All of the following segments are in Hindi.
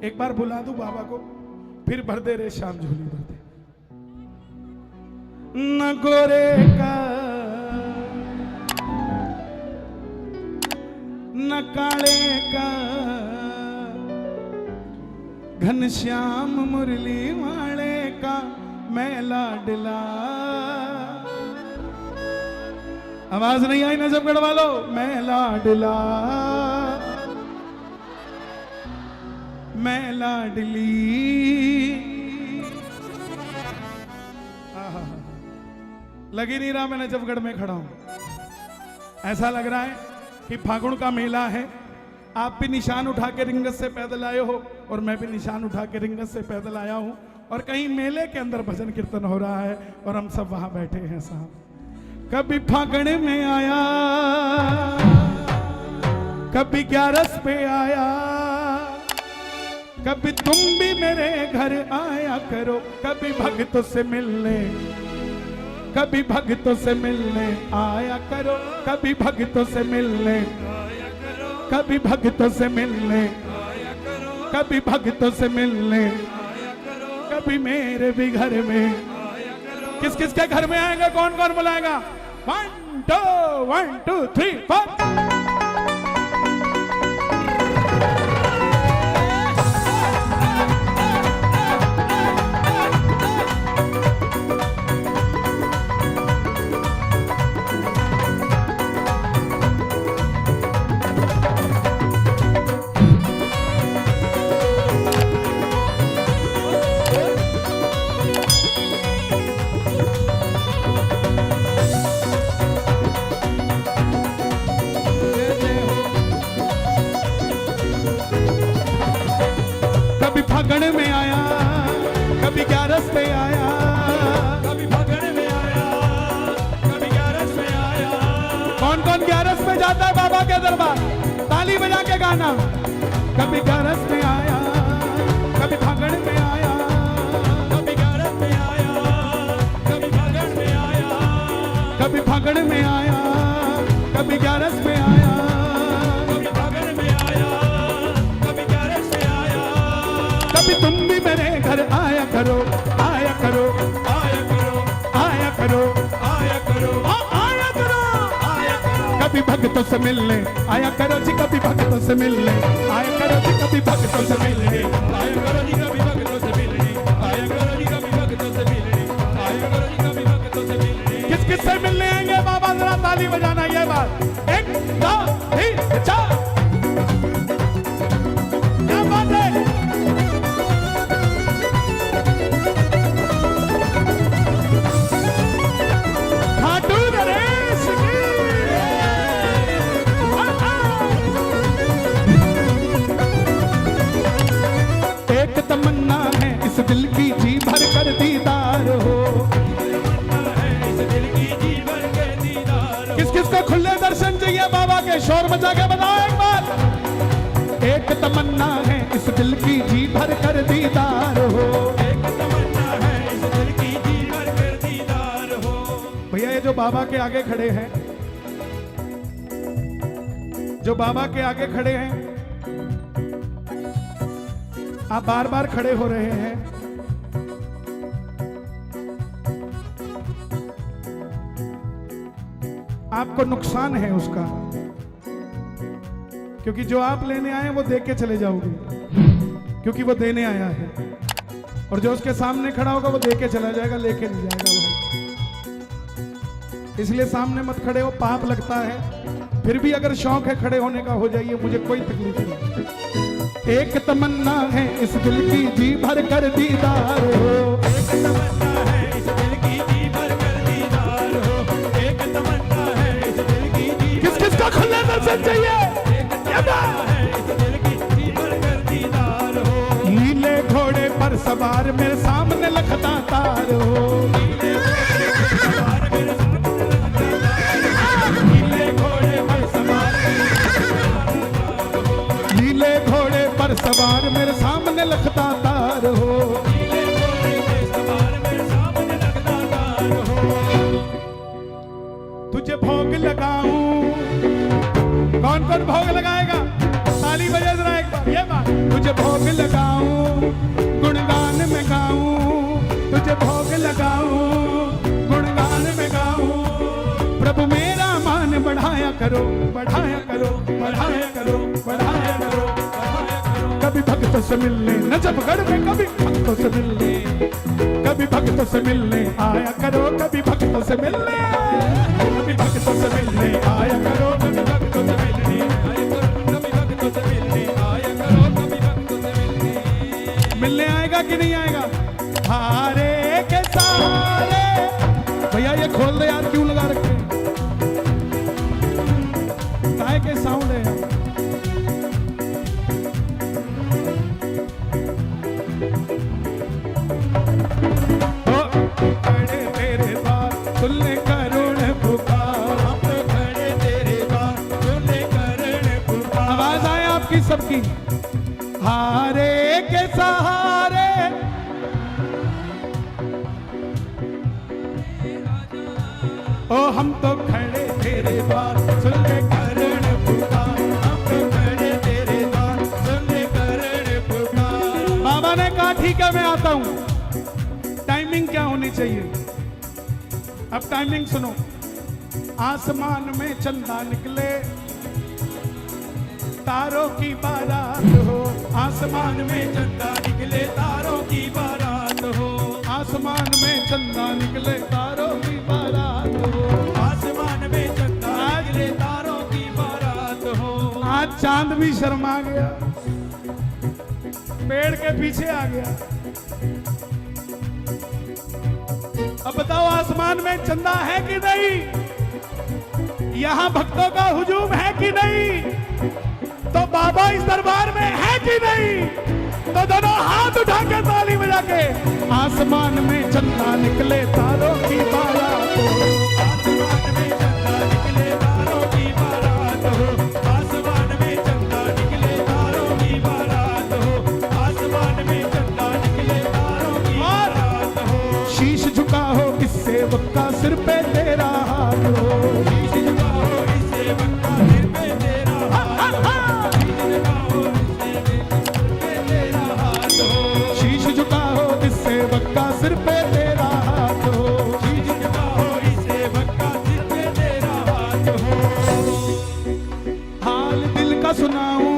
एक बार बुला दूं बाबा को, फिर भर दे रे श्याम झोली भर दे। न गोरे का न काले का घनश्याम मुरली वाले का मैं लाडला। आवाज नहीं आई नजफगढ़ वालों? मैं लाडला मैं लाडली। लग ही नहीं रहा मैं नजफगढ़ में खड़ा हूं। ऐसा लग रहा है कि फागुन का मेला है। आप भी निशान उठा के रिंगत से पैदल आए हो और मैं भी निशान उठा के रिंगत से पैदल आया हूं, और कहीं मेले के अंदर भजन कीर्तन हो रहा है और हम सब वहां बैठे हैं साहब। कभी फागुन में आया, कभी 11 पे आया, कभी तुम भी मेरे घर आया करो, कभी भक्तों से मिलने, कभी भक्तों से मिलने आया करो, कभी भक्तों से मिलने, कभी भक्तों से मिलने, कभी भक्तों से मिलने, कभी मेरे भी घर में। किस किस के घर में आएगा, कौन कौन बुलाएगा? 1 2 3 4। फागुन में आया, कभी 11 पे आया, कभी फागुन में आया, कभी 11 पे आया। कौन कौन 11 पे जाता है बाबा के दरबार? ताली बजा के गाना। कभी 11 पे आया, कभी फागुन में आया, कभी 11 पे आया, कभी फागुन में आया, कभी फागुन में आया, कभी 11 पे आया, कभी तुम भी मेरे घर आया करो, आया करो, आया करो, आया करो, आया करो, आया करो, आया करो। कभी भक्तों से मिलने आया करो जी, कभी भक्तों से मिलने आया करो जी, कभी भक्तों से मिलने आया करो जी, कभी भक्तों से मिलने आया करो जी, कभी भक्तों से मिलने आया करो जी, कभी भक्तों से मिलने। किस किस से मिलने आएंगे बाबा? जरा ताली बजाना। ये बात 1 2 3 4। क्या बात है? तमन्ना है इस दिल की जी भर कर दीदार हो, किस किस को खुले दर्शन चाहिए बाबा के? शोर मचा के बताओ एक बार। एक तमन्ना है इस दिल की जी भर कर दीदार हो, एक तमन्ना है इस दिल की जी भर कर दीदार हो। भैया ये जो बाबा के आगे खड़े हैं, जो बाबा के आगे खड़े हैं, आप बार बार खड़े हो रहे हैं। आपको नुकसान है उसका, क्योंकि जो आप लेने आए वो दे के चले जाओगे, क्योंकि वो देने आया है। और जो उसके सामने खड़ा होगा वो दे के चला जाएगा, लेके नहीं जाएगा वो। इसलिए सामने मत खड़े हो, पाप लगता है। फिर भी अगर शौक है खड़े होने का, हो जाइए, मुझे कोई तकलीफ नहीं। एक तमन्ना है इस दिल की जी भर कर दीदार हो, एक तमन्ना है इस दिल की जी भर कर दीदार हो, एक तमन्ना है इस दिल की जी। किस किस का खुले दर्शन चाहिए? एक तमन्ना है इस दिल की जी भर कर दीदार हो। नीले घोड़े पर सवार मेरे सामने लखता तार हो, नीले घोड़े पर सवार, नीले घोड़े पर सवार मेरे सामने लखता तार हो, नीले घोड़े पर सवार मेरे सामने लखता तार हो। तुझे भोग लगाऊं, कौन कौन भोग लगाएगा? ताली बजा जरा एक बार। ये बात, तुझे तुझे भोग लगाऊं गुणगान में गाऊं, तुझे भोग लगाऊं गुणगान में गाऊं। प्रभु मेरा मान बढ़ाया करो, बढ़ाया करो, बढ़ाया करो, बढ़ाया करो, बढ़ाया करो। कभी भक्तों से मिलने नजफगढ़ में, कभी भक्तों से मिलने, कभी भक्तों से मिलने आया करो, कभी भक्तों से मिलने, कभी भक्तों से मिलने आया करो, कभी भक्तों से मिलने आया करो, कभी भक्तों से मिलने आया करो, कभी भक्तों से मिलने। मिलने आएगा कि नहीं आएगा? हारे के सहारे। भैया ये खोल दे यार, क्यों लगा रखे काय के साउंड है? खड़े तेरे द्वार सुनने करुण पुकार, हम खड़े तेरे द्वार सुनने करुण पुकार। आवाज आए आपकी सबकी। हारे के सहारे ओ हम तो खड़े तेरे द्वार सुनने करुण पुकार, हम तो खड़े तेरे द्वार सुनने करुण पुकार। बाबा ने कहा ठीक है मैं आता हूं। टाइमिंग क्या होनी चाहिए? अब टाइमिंग सुनो। आसमान में चंदा निकले, तारों की बारात हो, आसमान में चंदा निकले, तारों की बारात हो, आसमान में चंदा निकले, तारों की बारात हो, आसमान में चंदा निकले, तारों की बारात हो। आज चांद भी शर्मा गया, पेड़ के पीछे आ गया। अब बताओ आसमान में चंदा है कि नहीं? यहां भक्तों का हुजूम है कि नहीं? तो बाबा इस दरबार में है कि नहीं? तो दोनों हाथ उठा के ताली बजा के। आसमान में चंदा निकले, तारों की बारात हो, आसमान में चंदा निकले, तारों की बारात हो, आसमान में चंदा निकले, तारों की बारात हो, आसमान में चंदा निकले, तारों की बारात हो। शीश झुका हो इस सेवक का सिर पे तेरा हाथ हो, शीश झुका हो इस सेवक का सिर पे तेरा हाथ हो, शीश झुका हो इस सेवक का सिर पे तेरा हाथ हो, शीश झुका हो इस सेवक का सिर पे तेरा हाथ हो। हाल दिल का सुनाऊं,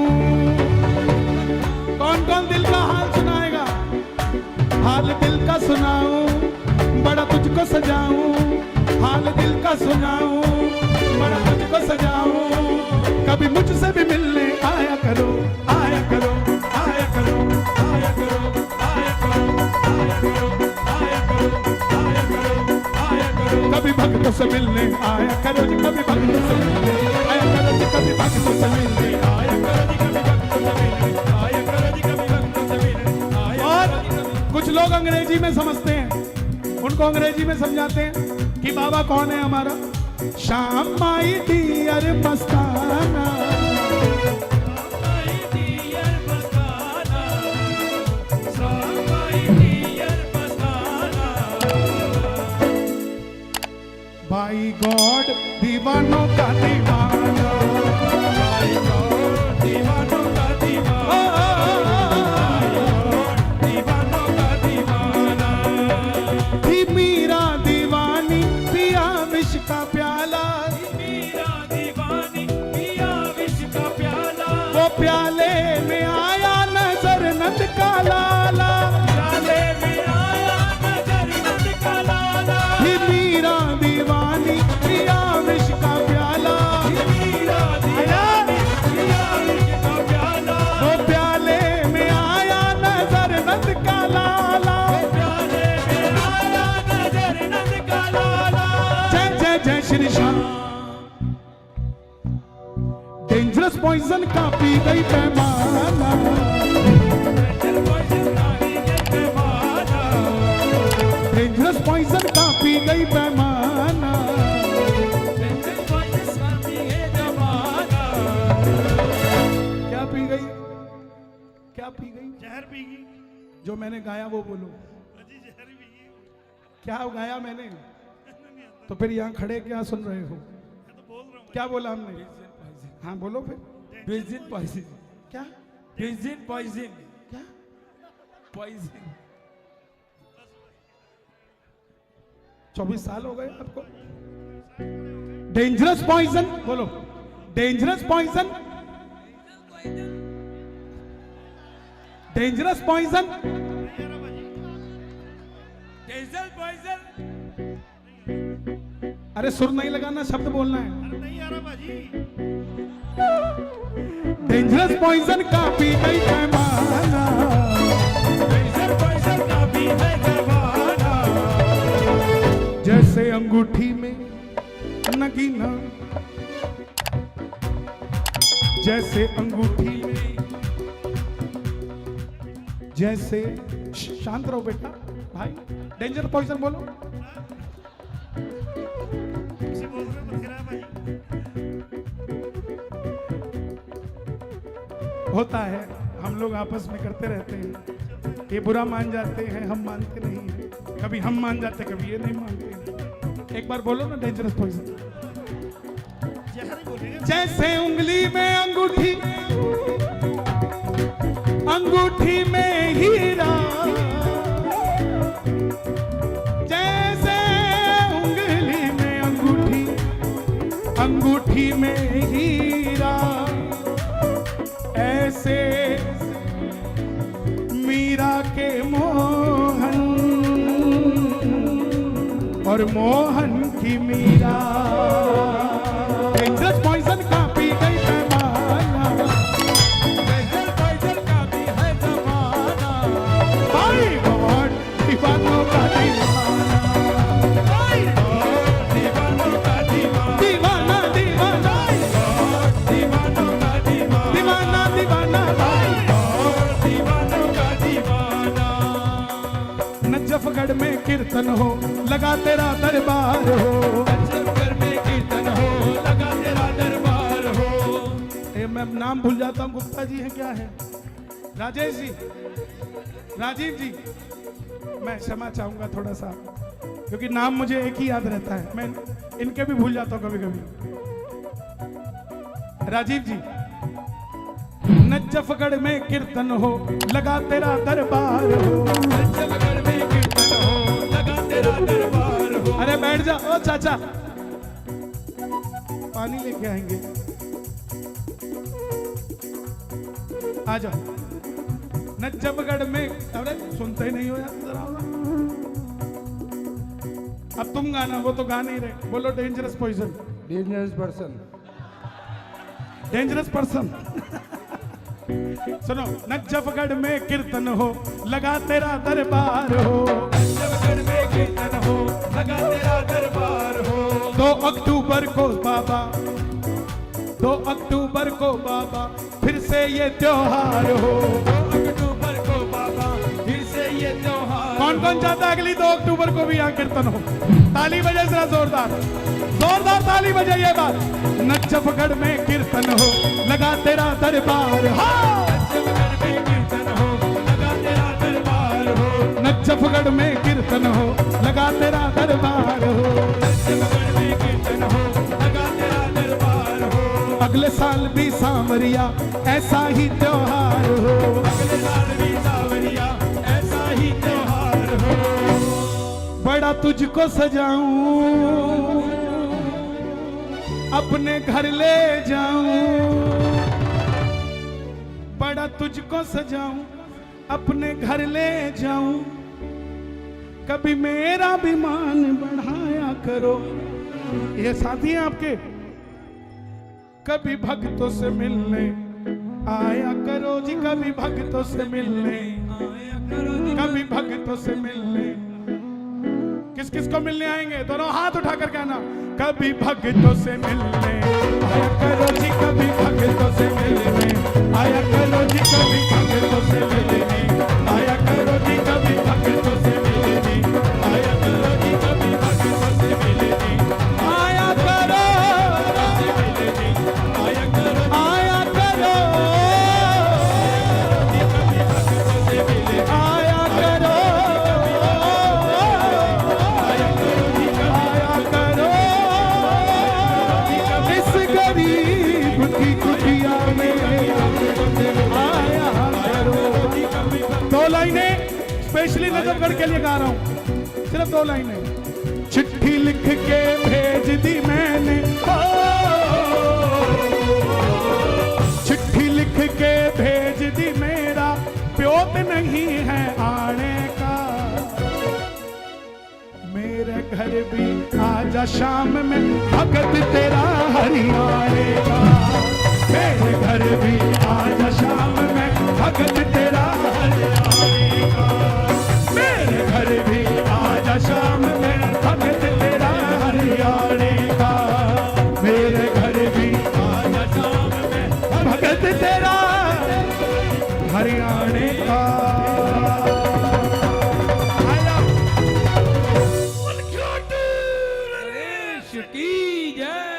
कौन कौन दिल का हाल सुनाएगा? हाल दिल का सुनाऊं, बड़ा तुझको सजाऊं, हाल दिल का सुनाऊं, बड़ा तुझको सजाऊं। कभी मुझसे भी मिलने आया करो, आया करो, आया करो, आया करो, आया करो, आया करो, आया करो, आया करो, आया करो। कभी भक्तों से मिलने आया करो जी, कभी भक्तों से मिलने आया करो जी, कभी भक्तों से मिलने आया करो जी, कभी भक्तों से मिलने आया करो जी, कभी भक्तों से मिलने आया। और कुछ लोग अंग्रेजी में समझते हैं, उनको अंग्रेजी में समझाते हैं कि बाबा कौन है हमारा। शाम माई डियर मस्ताना, बाई गॉड दीवानों का दीवाना, बाई गॉड दीवानों का दीवाना, दीवानों का दीवाना। थी मीरा दीवानी पिया विष का प्याला, मीरा दीवानी पिया विष का प्याला। वो प्याले में आया नजर नंद का लाला, प्याले में आया नजर नंद का लाला। थी मीरा दीवानी पिया विष का प्याला, मीरा दीवानी पिया विष का प्याला। वो प्याले में आया नजर नंद का लाला, प्याले में आया नजर नंद का लाला। जय जय जय श्री श्याम। डेंजरस पॉइजन का पी गई पैमाना, डेंजरस पॉइजन का पी गई पैमाना। क्या पी गई? क्या पी गई? जहर पी गई। जो मैंने गाया वो बोलो। अजी जहर पी गई। क्या गाया मैंने? तो फिर यहाँ खड़े क्या सुन रहे हो? मैं तो बोल रहा हूँ। क्या बोला हमने? हाँ बोलो फिर। Poison, poison. क्या? Poison, poison. पॉइजन 24 साल हो गए आपको। डेंजरस पॉइजन बोलो, dangerous poison, dangerous poison, danger poison. अरे सुर नहीं लगाना, शब्द बोलना है। अरे नहीं आ रहा भाजी। डेंजरस पॉइजन का पी गई पैमाना, डेंजर पॉइजन का भी है जमाना। जैसे अंगूठी में नगीना, जैसे अंगूठी में, जैसे शांत रहो बेटा भाई। डेंजर पॉइजन बोलो। किसी बोल रहे बथेरा भाई। होता है, हम लोग आपस में करते रहते हैं। ये बुरा मान जाते हैं, हम मानते नहीं हैं। कभी हम मान जाते, कभी ये नहीं मानते। एक बार बोलो ना डेंजरस पॉइजन। जहर ही बोलेंगे। जैसे उंगली में अंगूठी, अंगूठी में हीरा, जैसे उंगली में अंगूठी, अंगूठी में हीरा, ऐसे मीरा के मोहन और मोहन की मीरा। डेंजरस पॉइजन का पी गई पैमाना, डेंजर पॉइजन का भी है जमाना। भाई गॉड दीवानों का दीवाना, भाई दीवानों का दीवाना। दीवाना दीवाना, दीवानों का दीवाना। दीवाना दीवाना भाई। दीवानों का दीवाना। नजफगढ़ में कीर्तन हो, लगा तेरा दरबार हो। नजफगढ़ में कीर्तन हो, लगा तेरा दरबार हो। मैं नाम भूल जाता हूँ। गुप्ता जी है, क्या है, राजेश जी, राजीव जी। मैं क्षमा चाहूंगा थोड़ा सा, क्योंकि नाम मुझे एक ही याद रहता है। मैं इनके भी भूल जाता हूँ कभी कभी। राजीव जी, नजफगढ़ में कीर्तन हो, लगा तेरा दरबार हो। नजफगढ़ में कीर्तन हो, लगा तेरा दरबार हो। अरे बैठ जा ओ चाचा, पानी लेके आएंगे, आ जाओ। नजफगढ़ में, अरे सुनते ही नहीं हो यार, जरा आओ ना। अब तुम गाना, वो तो गा नहीं रहे। बोलो dangerous poison, dangerous person. Dangerous person. सुनो, नजफगढ़ में कीर्तन हो, लगा तेरा दरबार हो। नजफगढ़ में कीर्तन हो, लगा तेरा दरबार हो। 2 अक्टूबर को बाबा, 2 अक्टूबर को बाबा, फिर से ये त्योहार हो। 2 अक्टूबर को बाबा, फिर से ये त्योहार। कौन कौन चाहता है अगली 2 अक्टूबर को भी यहाँ कीर्तन हो? ताली बजाए जरा जोरदार, जोरदार ताली बजाइए बात। नजफगढ़ में कीर्तन हो, लगा तेरा दरबार। हाँ, नजफगढ़ में कीर्तन हो, लगा तेरा दरबार हो। नजफगढ़ में कीर्तन हो, लगा तेरा दरबार हो। नजफगढ़ में कीर्तन हो, लगा तेरा दरबार हो। अगले साल भी सांवरिया, ऐसा ही त्योहार हो। अगले साल भी सावरिया, ऐसा ही त्योहार हो। बड़ा तुझको सजाऊं, अपने घर ले जाऊं, बड़ा तुझको सजाऊं, अपने घर ले जाऊं। कभी मेरा भी मान बढ़ाया करो। ये साथी हैं आपके। कभी भक्तों से मिलने आया करो जी, कभी भक्तों से मिलने आया करो जी। कभी भक्तों से मिलने। किस किस को मिलने आएंगे? दोनों हाथ उठाकर कहना, कभी भक्तों से मिलने आया करो जी, कभी भक्तों से मिलने आया करो जी, कभी भक्तों से मिलने आया करो जी, कभी भक्तों से मिलने आया करो जी, कभी भक्तों से मिलने आया करो, आया करो आया करो, कभी भक्तों से मिले। आया करो, आया करो जी, आया करो। इस गरीब की कुटिया में आया करो। स्पेशली नजफगढ़ के लिए गा रहा हूं, सिर्फ 2 लाइनें। चिट्ठी लिख के भेज दी मैंने, चिट्ठी लिख के भेज दी, मेरा प्योत नहीं है आने का। मेरे घर भी आजा शाम में भगत तेरा हरियाणे का। मेरे घर भी आजा शाम में भगत तेरा हरियाणे का। मेरे घर भी आजा शाम में भगत तेरा हरियाणे का। मेरे घर भी आजा शाम में भगत तेरा हरियाणे का। की जय।